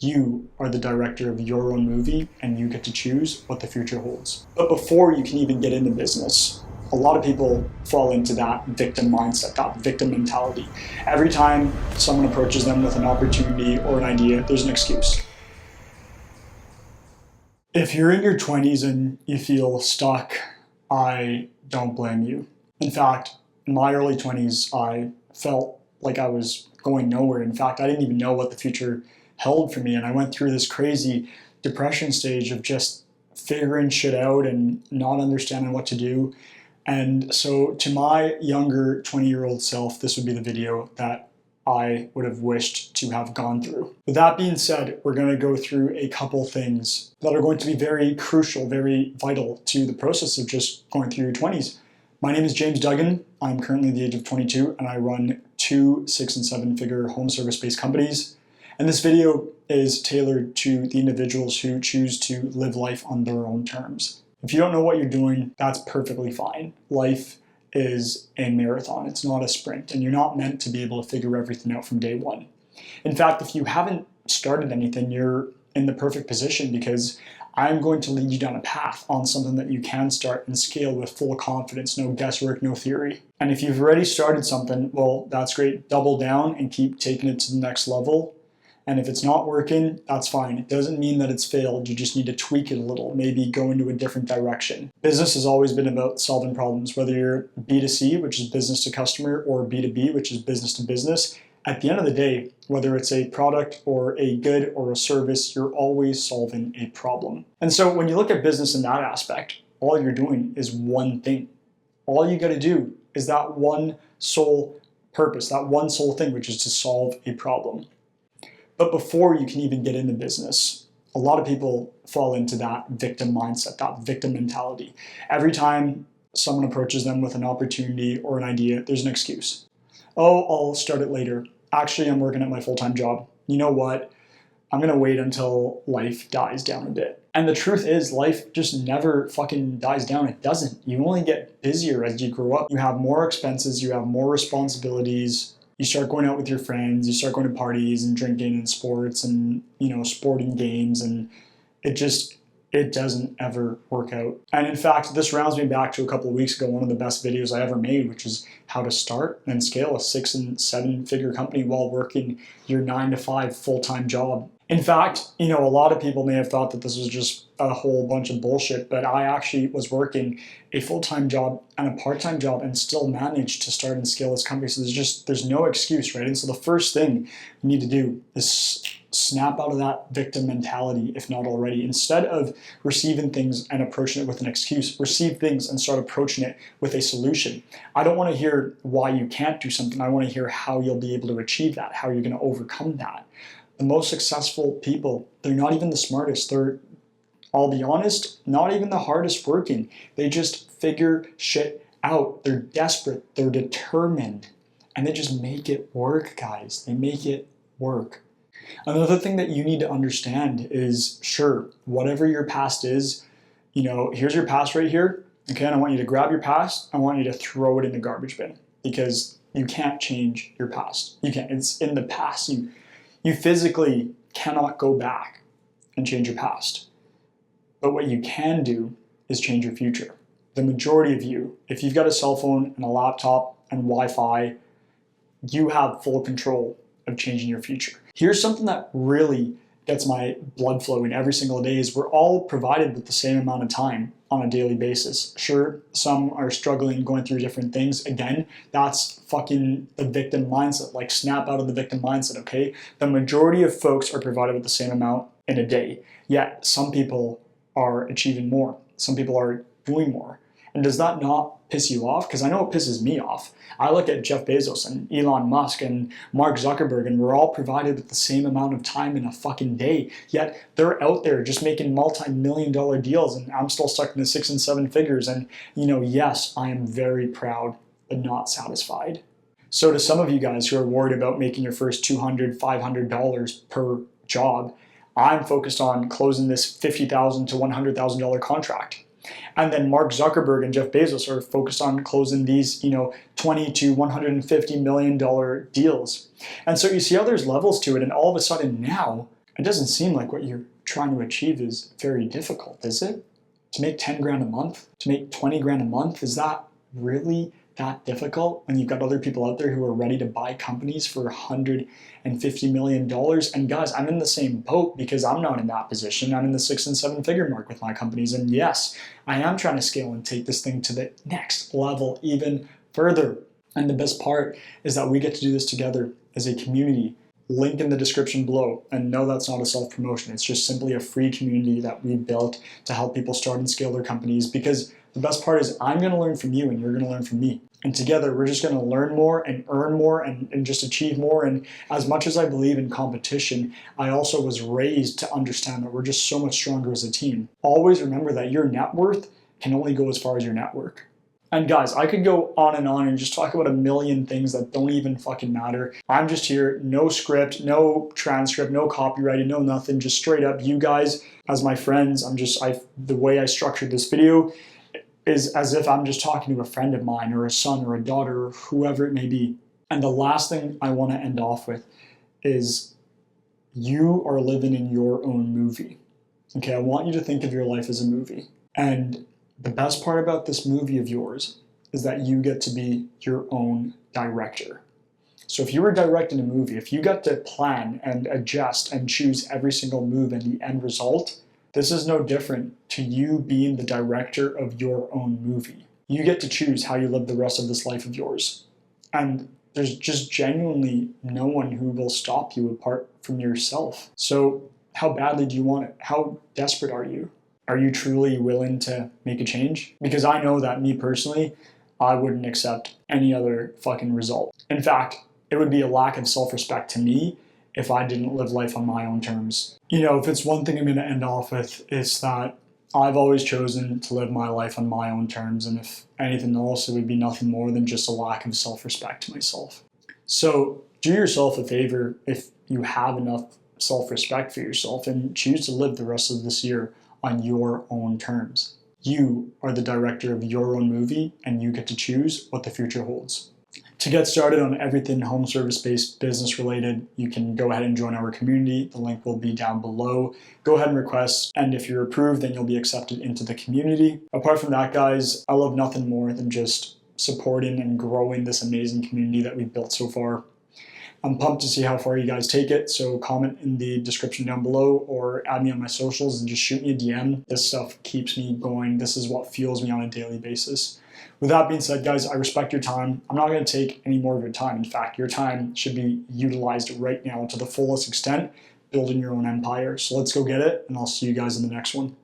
You are the director of your own movie and you get to choose what the future holds. But before you can even get into business, a lot of people fall into that victim mindset, that victim mentality. Every time someone approaches them with an opportunity or an idea, there's an excuse. If you're in your 20s and you feel stuck, I don't blame you. In fact, in my early 20s, I felt like I was going nowhere. In fact, I didn't even know what the future held for me. And I went through this crazy depression stage of just figuring shit out and not understanding what to do. And so to my younger 20-year-old self, this would be the video that I would have wished to have gone through. With that being said, we're going to go through a couple things that are going to be very crucial, very vital to the process of just going through your 20s. My name is James Duggan. I'm currently the age of 22 and I run 2 6- and 7-figure home service-based companies. And this video is tailored to the individuals who choose to live life on their own terms. If you don't know what you're doing, that's perfectly fine. Life is a marathon, it's not a sprint, and you're not meant to be able to figure everything out from day one. In fact, if you haven't started anything, you're in the perfect position because I'm going to lead you down a path on something that you can start and scale with full confidence, no guesswork, no theory. And if you've already started something, well, that's great. Double down and keep taking it to the next level. And if it's not working, that's fine. It doesn't mean that it's failed. You just need to tweak it a little, maybe go into a different direction. Business has always been about solving problems, whether you're B2C, which is business to customer, or B2B, which is business to business. At the end of the day, whether it's a product or a good or a service, you're always solving a problem. And so when you look at business in that aspect, all you're doing is one thing. All you got to do is that one sole purpose, that one sole thing, which is to solve a problem. But before you can even get into business, a lot of people fall into that victim mindset, that victim mentality. Every time someone approaches them with an opportunity or an idea, there's an excuse. Oh, I'll start it later. Actually, I'm working at my full-time job. You know what? I'm going to wait until life dies down a bit. And the truth is, life just never fucking dies down. It doesn't. You only get busier as you grow up. You have more expenses, you have more responsibilities. You start going out with your friends, you start going to parties and drinking and sports and, sporting games, and it doesn't ever work out. And in fact, this rounds me back to a couple of weeks ago, one of the best videos I ever made, which is how to start and scale a 6- and 7-figure company while working your 9-to-5 full-time job. In fact, a lot of people may have thought that this was just a whole bunch of bullshit, but I actually was working a full-time job and a part-time job and still managed to start and scale this company. So there's no excuse, right? And so the first thing you need to do is snap out of that victim mentality, if not already. Instead of receiving things and approaching it with an excuse, receive things and start approaching it with a solution. I don't want to hear why you can't do something. I want to hear how you'll be able to achieve that, how you're going to overcome that. The most successful people, they're not even the smartest. They're, I'll be honest, not even the hardest working. They just figure shit out. They're desperate. They're determined. And they just make it work, guys. They make it work. Another thing that you need to understand is, sure, whatever your past is, here's your past right here. Okay, and I want you to grab your past. I want you to throw it in the garbage bin because you can't change your past. You can't. It's in the past. You physically cannot go back and change your past. But what you can do is change your future. The majority of you, if you've got a cell phone and a laptop and Wi-Fi, you have full control of changing your future. Here's something that really gets my blood flowing every single day is we're all provided with the same amount of time on a daily basis. Sure, some are struggling, going through different things. Again, that's fucking the victim mindset. Like, snap out of the victim mindset, okay? The majority of folks are provided with the same amount in a day. Yet, some people are achieving more. Some people are doing more. And does that not piss you off? Because I know it pisses me off. I look at Jeff Bezos and Elon Musk and Mark Zuckerberg, and we're all provided with the same amount of time in a fucking day. Yet they're out there just making multi-million-dollar deals, and I'm still stuck in the 6 and 7 figures. And, yes, I am very proud, but not satisfied. So to some of you guys who are worried about making your first $200, $500 per job, I'm focused on closing this $50,000 to $100,000 contract. And then Mark Zuckerberg and Jeff Bezos are focused on closing these, $20 to $150 million deals. And so you see how there's levels to it. And all of a sudden now, It doesn't seem like what you're trying to achieve is very difficult, is it? To make 10 grand a month, to make 20 grand a month, is that really that difficult when you've got other people out there who are ready to buy companies for $150 million? And guys, I'm in the same boat because I'm not in that position. I'm in the 6 and 7 figure mark with my companies. And yes, I am trying to scale and take this thing to the next level even further. And the best part is that we get to do this together as a community. Link in the description below. And no, that's not a self-promotion. It's just simply a free community that we built to help people start and scale their companies, because the best part is I'm going to learn from you and you're going to learn from me. And together we're just going to learn more and earn more and just achieve more. And as much as I believe in competition, I also was raised to understand that we're just so much stronger as a team. Always remember that your net worth can only go as far as your network. And guys, I could go on and just talk about a million things that don't even fucking matter. I'm just here, no script, no transcript, no copywriting, no nothing, just straight up. You guys, as my friends, the way I structured this video is as if I'm just talking to a friend of mine or a son or a daughter or whoever it may be. And the last thing I want to end off with is you are living in your own movie. Okay, I want you to think of your life as a movie. And the best part about this movie of yours is that you get to be your own director. So if you were directing a movie, if you got to plan and adjust and choose every single move and the end result, this is no different to you being the director of your own movie. You get to choose how you live the rest of this life of yours. And there's just genuinely no one who will stop you apart from yourself. So how badly do you want it? How desperate are you? Are you truly willing to make a change? Because I know that me personally, I wouldn't accept any other fucking result. In fact, it would be a lack of self-respect to me if I didn't live life on my own terms. You know, if it's one thing I'm going to end off with, it's that I've always chosen to live my life on my own terms. And if anything else, it would be nothing more than just a lack of self-respect to myself. So do yourself a favor if you have enough self-respect for yourself and choose to live the rest of this year on your own terms. You are the director of your own movie and you get to choose what the future holds. To get started on everything home service-based business related, you can go ahead and join our community. The link will be down below. Go ahead and request, and if you're approved, then you'll be accepted into the community. Apart from that, guys, I love nothing more than just supporting and growing this amazing community that we've built so far. I'm pumped to see how far you guys take it, so comment in the description down below or add me on my socials and just shoot me a DM. This stuff keeps me going. This is what fuels me on a daily basis. With that being said, guys, I respect your time. I'm not going to take any more of your time. In fact, your time should be utilized right now to the fullest extent, building your own empire. So let's go get it, and I'll see you guys in the next one.